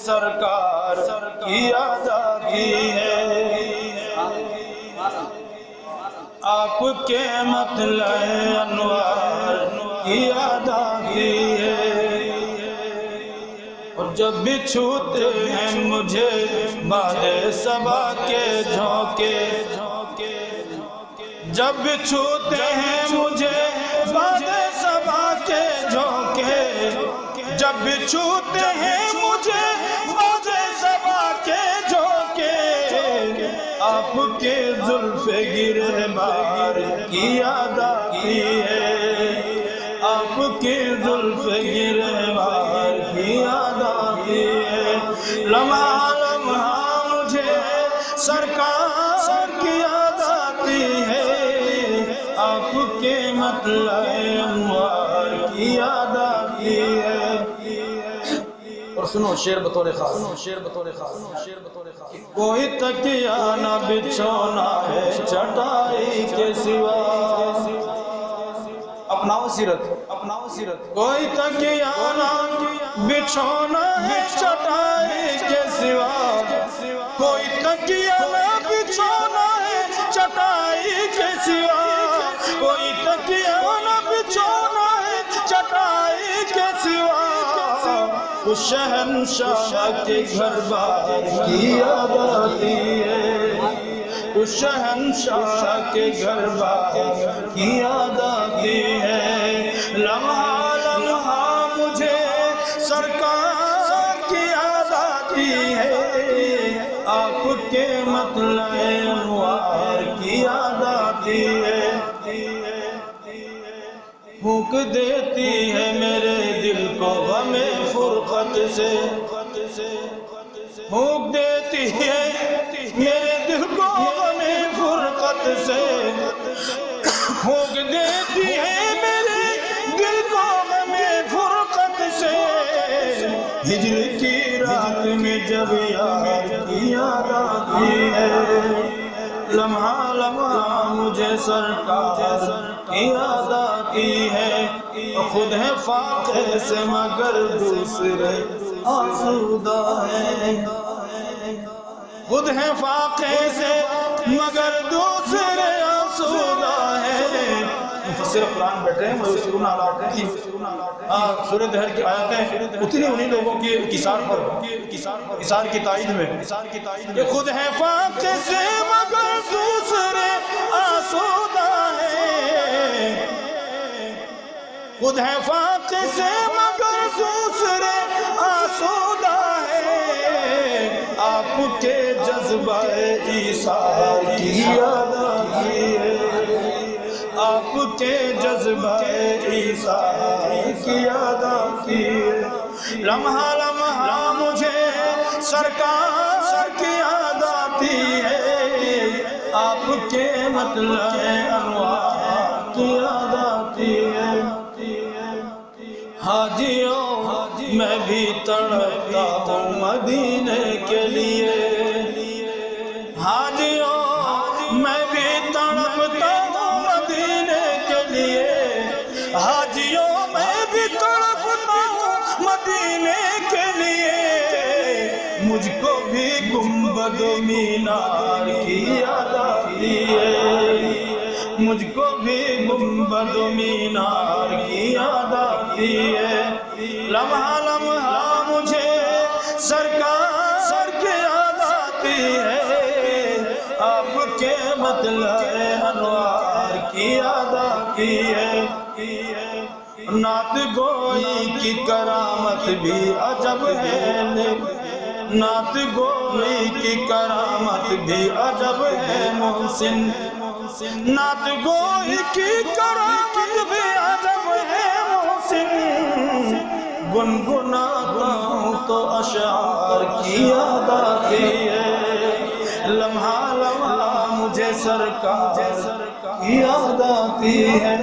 سرکار کی یاد آتی ہے، آپ کے مطلع انوار کی یاد آتی ہے، اور جب بھی چھوتے ہیں مجھے باد صبا کے جھونکے، جب بھی چھوتے ہیں مجھے باد صبا کے جھونکے، جب بھی چھوتے ہیں مجھے باد صبا کے جھونکے، آپ کے زلف گرہبار کی یاد آتی ہے، آپ کے زلف گرہبار کی یاد آتی ہے، لمحہ لمحہ مجھے سرکار کی یاد آتی ہے، آپ کے مطلع انوار کی یاد آتی ہے۔ اور سنو شعر بطور خاص، کوئی تکیہ نہ بچھونا ہے چٹائی کے سوا، اپناؤ سیرت، کوئی تکیہ نہ بچھونا ہے چٹائی کے سوا، کوئی تکیہ نہ بچھونا ہے چٹائی کے سوا، کوئی تکیہ نہ بچھونا ہے چٹائی کے سوا، اس شہنشاہ کے گھر بار کی یاد آتی ہے، اس شہنشاہ کے گھر بار کی یاد آتی ہے، لمحہ لمحہ مجھے سرکار کی یاد آتی ہے، آپ کے مطلع انوار کی یاد آتی ہے، پھونک دیتی ہے میرے دل کو غم فرقت سے، پھونک دیتی ہے میرے دل کو غم فرقت سے، پھونک دیتی ہے میرے دل کو غم فرقت سے، ہجر کی رات میں جب یار کی یاد آتی ہے، لمحہ لمحہ مجھے سرکار کی یاد آتی ہے، خود ہے فاقے سے مگر دوسرے آسودہ ہیں، خود ہے فاقے سے مگر دوسرے آسودہ ہیں، مفسر قرآن بیٹھے ہیں مفسرون آلات ہیں، سورہ دہر کی آیتیں اتنی انہی لوگوں کی کسار کی تائید میں، کہ خود ہے فاقے سے مگر دوسرے آسودہ ہیں، خود ہے فاقے سے مگر دوسرے آسودہ ہیں، آپ کے جذبہ ایثار کی یاد آتی ہے، آپ کے جذبہ ایثار کی یاد آتی ہے، لمحہ لمحہ مجھے سرکار کی یاد آتی ہے، آپ کے مطلع انوار کی یاد آتی ہے، حاجیوں میں بھی تڑپتا ہوں مدینے کے لیے، حاجیوں میں بھی تڑپتا ہوں مدینے کے لیے، حاجیوں میں بھی تڑپتا ہوں مدینے کے لیے، مجھ کو بھی گنبد و مینار کی یاد آتی ہے، مجھ کو بھی گنبد و مینار کی یاد آتی ہے، لمحہ لمحہ مجھے سرکار کی یاد آتی ہے، آپ کے مطلع انوار کی یاد آتی ہے، نعت گوئی کی کرامت بھی عجب ہے، نعت گوئی کی کرامت بھی عجب ہے محسن، نعت گوئی کی کرامت بھی عجب ہے محسن، گنگناتا ہوں تو اشعار کی یاد آتی ہے، لمحہ لمحہ مجھے سرکار کی یاد آتی ہے۔